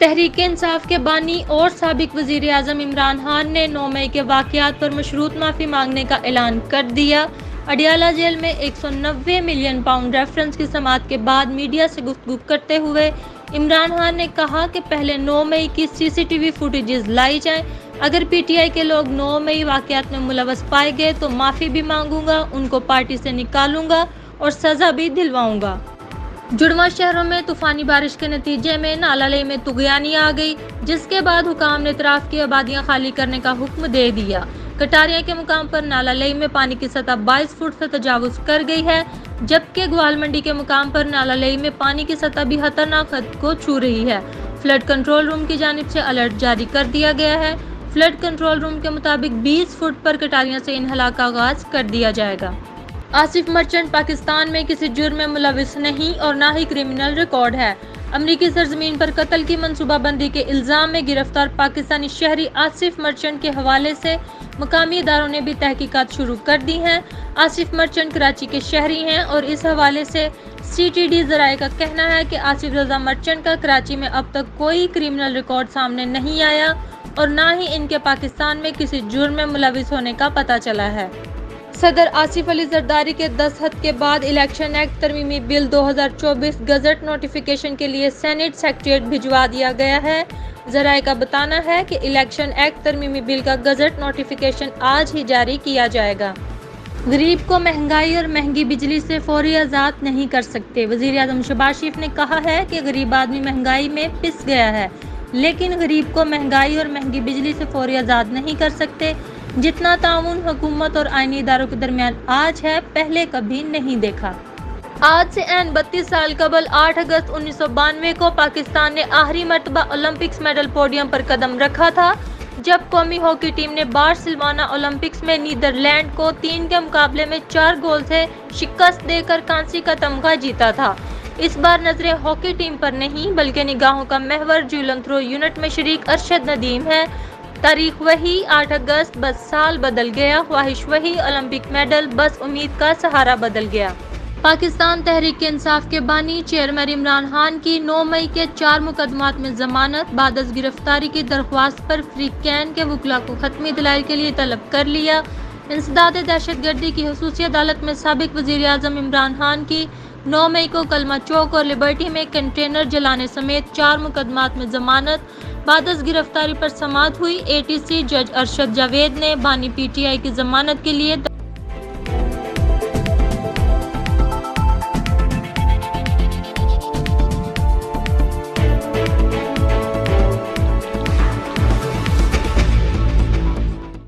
तहरीक इंसाफ के बानी और साबिक वज़ीर आज़म इमरान खान ने 9 मई के वाक़यात पर मशरूत माफ़ी मांगने का ऐलान कर दिया। अडियाला जेल में 190 मिलियन पाउंड रेफरेंस की समाअत के बाद मीडिया से गुफ्तगू करते हुए इमरान खान ने कहा कि पहले 9 मई की CCTV फुटेजेस लाई जाएं। अगर PTI के लोग 9 मई वाक़यात में मुलव्वस पाए गए तो माफ़ी भी मांगूंगा, उनको पार्टी से निकालूंगा और सज़ा भी दिलवाऊंगा। जुड़वा शहरों में तूफानी बारिश के नतीजे में नालालई में तुगयानी आ गई, जिसके बाद हुकाम ने इतराफ की आबादियां खाली करने का हुक्म दे दिया। कटारिया के मुकाम पर नालालई में पानी की सतह 22 फुट से तजावुज कर गई है, जबकि ग्वाल मंडी के मुकाम पर नालालई में पानी की सतह भी खतरनाक हद को छू रही है। फ्लड कंट्रोल रूम की जानिब से अलर्ट जारी कर दिया गया है। फ्लड कंट्रोल रूम के मुताबिक 20 फुट पर कटारिया से इनहला का आगाज कर दिया जाएगा। आसिफ मर्चेंट पाकिस्तान में किसी जुर्म में मुलविस नहीं और ना ही क्रिमिनल रिकॉर्ड है। अमरीकी सरजमीन पर कत्ल की मंसूबाबंदी के इल्जाम में गिरफ्तार पाकिस्तानी शहरी आसिफ मर्चेंट के हवाले से मकामी इदारों ने भी तहकीकात शुरू कर दी हैं। आसिफ मर्चेंट कराची के शहरी हैं और इस हवाले से CTD ज़राए का कहना है कि आसिफ रजा मर्चेंट का कराची में अब तक कोई क्रिमिनल रिकॉर्ड सामने नहीं आया और ना ही इनके पाकिस्तान में किसी जुर्म में मुलविस होने का पता चला है। सदर आसिफ अली जरदारी के दस्तखत के बाद इलेक्शन एक्ट तरमीमी बिल 2024 गजट नोटिफिकेशन के लिए सेनेट सेक्रेटेरिएट भिजवा दिया गया है। ज़राए का बताना है कि इलेक्शन एक्ट तरमीमी बिल का गजट नोटिफिकेशन आज ही जारी किया जाएगा। गरीब को महंगाई और महंगी बिजली से फौरी आज़ाद नहीं कर सकते। वज़ीर आज़म शहबाज शरीफ ने कहा है कि गरीब आदमी महंगाई में पिस गया है, लेकिन गरीब को महंगाई और महंगी बिजली से फौरी आज़ाद नहीं कर सकते। जितना ताउन हुकूमत और आईनी इदारों के दरमियान आज है, पहले कभी नहीं देखा। आज से 32 साल कबल 8 अगस्त 1992 को पाकिस्तान ने आखिरी मरतबा ओलंपिक्स मेडल पोडियम पर कदम रखा था, जब कौमी हॉकी टीम ने बार्सिलोना ओलंपिक्स में नीदरलैंड को 3 के मुकाबले में 4 गोल से शिकस्त देकर कांसी का तमगा जीता था। इस बार नजरें हॉकी टीम पर नहीं बल्कि निगाहों का महवर जूलन थ्रो यूनिट में शरीक अरशद नदीम है। तारीख वही 8 अगस्त, बस साल बदल गया। ख्वाहिश वही, ओलंपिक मेडल, बस उम्मीद का सहारा बदल गया। पाकिस्तान तहरीक इंसाफ के बानी चेयरमैन इमरान खान की 9 मई के 4 मुकदमात में जमानत। बाद अज़ गिरफ्तारी की दरख्वास्त पर फ्रीकैन के वकला को खत्मी दलाइल के लिए तलब कर लिया। इंसदाद दहशतगर्दी की खसूसी अदालत में साबिक वज़ीर आज़म इमरान खान की 9 मई को कलमा चौक और लिबर्टी में कंटेनर जलाने समेत 4 मुकदमात में जमानत। बाद अज़ गिरफ्तारी पर समाअत हुई। ATC जज अरशद जावेद ने बानी PTI की जमानत के लिए